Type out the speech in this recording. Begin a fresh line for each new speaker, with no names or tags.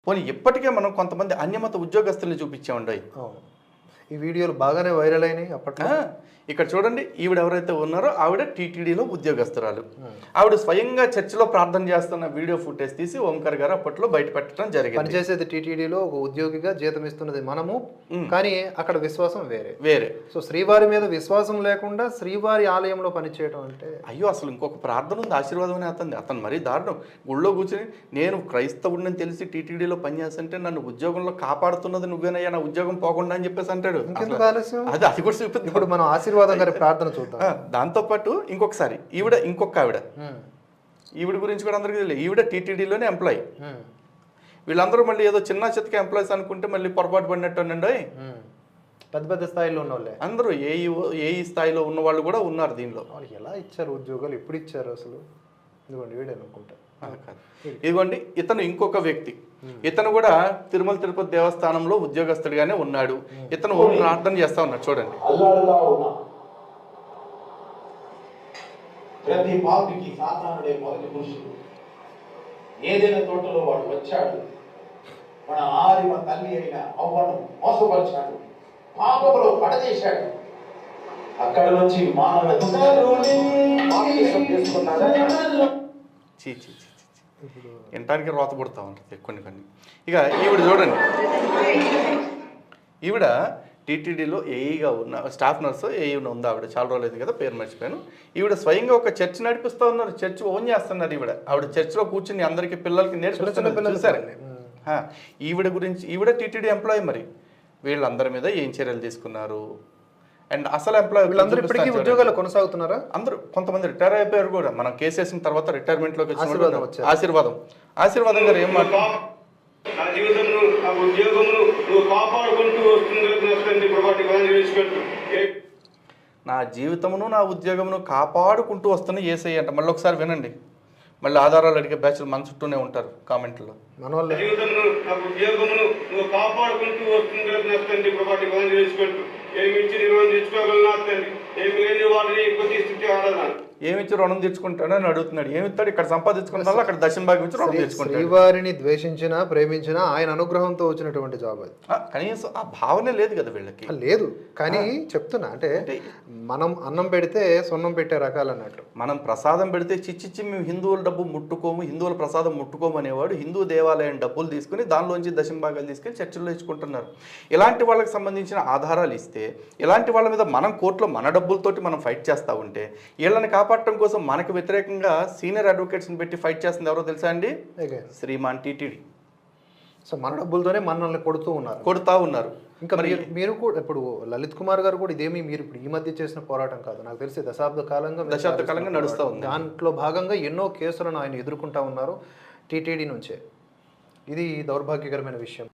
పోనీ ఇప్పటికే మనం కొంతమంది అన్యమత ఉద్యోగస్తుల్ని చూపించామండి.
అవును. ఈ వీడియోలు బాగానే వైరల్ అయినాయి అప్పట్లో.
ఇక్కడ చూడండి, ఈవిడ ఎవరైతే ఉన్నారో ఆవిడ టీటీడీలో ఉద్యోగస్తురాలు. ఆవిడ స్వయంగా చర్చిలో ప్రార్థన చేస్తున్న వీడియో ఫుటేజ్ తీసి ఓంకార్ గారు అప్పట్లో బయట పెట్టడం జరిగింది.
పనిచేసేది టీటీడీలో ఒక ఉద్యోగిగా జీతం ఇస్తున్నది మనము, కానీ అక్కడ విశ్వాసం వేరే. సో శ్రీవారి మీద విశ్వాసం లేకుండా శ్రీవారి ఆలయంలో పనిచేయడం అంటే
అయ్యో, అసలు ఇంకొక ప్రార్థన ఉంది, ఆశీర్వాదం అనే అతను మరీ దారుణం. గుళ్ళో కూర్చొని నేను క్రైస్తవుడిని తెలిసి టీటీడీలో పనిచేస్తుంటే నన్ను ఉద్యోగంలో కాపాడుతున్నది నువ్వేనయ్యా, నా ఉద్యోగం పోకుండా అని చెప్పేసి అంటాడు.
ఇంకెందుకు ఆలస్యం?
అది కూడా చూపిస్తుంది.
ఇప్పుడు మనం ఆశీర్వాదం గారి ప్రార్థన చూద్దాం.
దాంతోపాటు ఇంకొకసారి ఇంకొక ఆవిడ, ఈవిడ గురించి కూడా అందరికీ తెలియదు. ఈవిడ టీటీడీలోనే ఎంప్లాయీ. వీళ్ళందరూ మళ్ళీ ఏదో చిన్న చితక ఎంప్లాయీస్ అనుకుంటే మళ్ళీ పొరపాటు పడినట్టు
పెద్ద పెద్ద స్థాయిలో ఉన్న వాళ్ళే
అందరూ ఏఈ స్థాయిలో ఉన్న వాళ్ళు కూడా ఉన్నారు దీనిలో.
వాళ్ళకి ఎలా ఇచ్చారు ఉద్యోగాలు, ఎప్పుడు ఇచ్చారు అసలు? ఇదిగోండి వీడు అనుకుంటా.
ఇదిగోండి ఇతను ఇంకొక వ్యక్తి. ఇతను కూడా తిరుమల తిరుపతి దేవస్థానంలో ఉద్యోగస్తుడిగానే ఉన్నాడు. ఇతను ప్రార్థన చేస్తా ఉన్నాడు. చూడండి.
ప్రతి పాపికి సాతానుడే మొదటి పురుషుడు. ఏదైనా తోటలో వాడు వచ్చాడు, మన ఆదిమ తల్లి అయిన అవ్వను మోసపరిచాడు, పాపములో పడచేశాడు. అక్కడ నుంచి మానవ
వినటానికి రోత పుడతా ఉంటుంది కొన్ని. ఇక ఈవిడ చూడండి, ఈవిడ టీటీడీలో ఏఈగా ఉన్న స్టాఫ్ నర్సు ఏఈ ఉంది. ఆవిడ చాలా రోజులు అయింది కదా, పేరు మర్చిపోయాను. ఈవిడ స్వయంగా ఒక చర్చ్ నడిపిస్తూ ఉన్నారు, చర్చ్ ఓన్ చేస్తున్నారు. ఆవిడ చర్చ్లో కూర్చుని అందరికి పిల్లలకి నేర్పిస్తున్నారు. చూసారు? ఈవిడ టీటీడీ ఎంప్లాయీ. మరి వీళ్ళందరి మీద ఏం చర్యలు తీసుకున్నారు? అండ్ అసలు ఎంప్లాయీ
వీళ్ళందరూ ఇప్పటికీ ఉద్యోగాలు కొనసాగుతున్నారా?
అందరూ కొంతమంది రిటైర్ అయిపోయారు కూడా. మనం కేసు వేసిన తర్వాత రిటైర్మెంట్లోకి వచ్చిన ఆశీర్వాదం గారు ఏం మాట,
నా జీవితంలో నా ఉద్యోగమును నువ్వు కాపాడుకుంటూ
నా జీవితమును నా ఉద్యోగమును కాపాడుకుంటూ వస్తున్న యేసయ్య అంట. మళ్ళీ ఒకసారి వినండి, మళ్ళీ ఆధారాలు అడిగే బ్యాచ్లు మన చుట్టూనే ఉంటారు కామెంట్లో.
జీవితంలో నా ఉద్యోగమును నువ్వు కాపాడుకుంటూ వస్తుంది. ఏమి ఇచ్చి నిర్వహణ తెచ్చుకోగలను తండ్రి, ఏమి లేని వారిని కొద్ది స్థితి ఆడదాను.
ఏమిచ్చి రుణం తెచ్చుకుంటాడని అడుగుతున్నాడు. ఏమిస్తాడు? ఇక్కడ సంపాదించుకున్న అక్కడ దశం భాగం ఇచ్చి రుణం తెచ్చుకుంటాడు.
శ్రీవారిని ద్వేషించినా ప్రేమించినా ఆయన అనుగ్రహంతో వచ్చినటువంటి జాబ్ అది.
కనీసం ఆ భావనే లేదు కదా వీళ్ళకి.
లేదు, కానీ చెప్తున్నా అంటే మనం అన్నం పెడితే సొన్నం పెట్టే రకాలు అన్నట్టు.
మనం ప్రసాదం పెడితే చిచ్చిచ్చి మేము హిందువుల డబ్బు ముట్టుకోము, హిందువుల ప్రసాదం ముట్టుకోము అనేవాడు హిందూ దేవాలయం డబ్బులు తీసుకుని దానిలోంచి దశం భాగాలు తీసుకెళ్ళి చర్చల్లో ఇచ్చుకుంటున్నారు. ఇలాంటి వాళ్ళకి సంబంధించిన ఆధారాలు ఇస్తే, ఇలాంటి వాళ్ళ మీద మనం కోర్టులో మన డబ్బులతోటి మనం ఫైట్ చేస్తూ ఉంటే, వీళ్ళని కాపాడటం కోసం మనకు వ్యతిరేకంగా సీనియర్ అడ్వకేట్స్ని పెట్టి ఫైట్ చేస్తుంది ఎవరో తెలుసా అండి? శ్రీమాన్ టీటీడీ.
సో మన డబ్బులతోనే మనల్ని కొడుతూ ఉన్నారు. ఇంకా మీరు కూడా ఇప్పుడు లలిత్ కుమార్ గారు కూడా ఇదేమి మీరు ఇప్పుడు ఈ మధ్య చేసిన పోరాటం కాదు, నాకు తెలిసి దశాబ్ద కాలంగా
నడుస్తూ ఉంది.
దాంట్లో భాగంగా ఎన్నో కేసులను ఆయన ఎదుర్కొంటా ఉన్నారు టీటీడీ నుంచే. ఇది దౌర్భాగ్యకరమైన విషయం.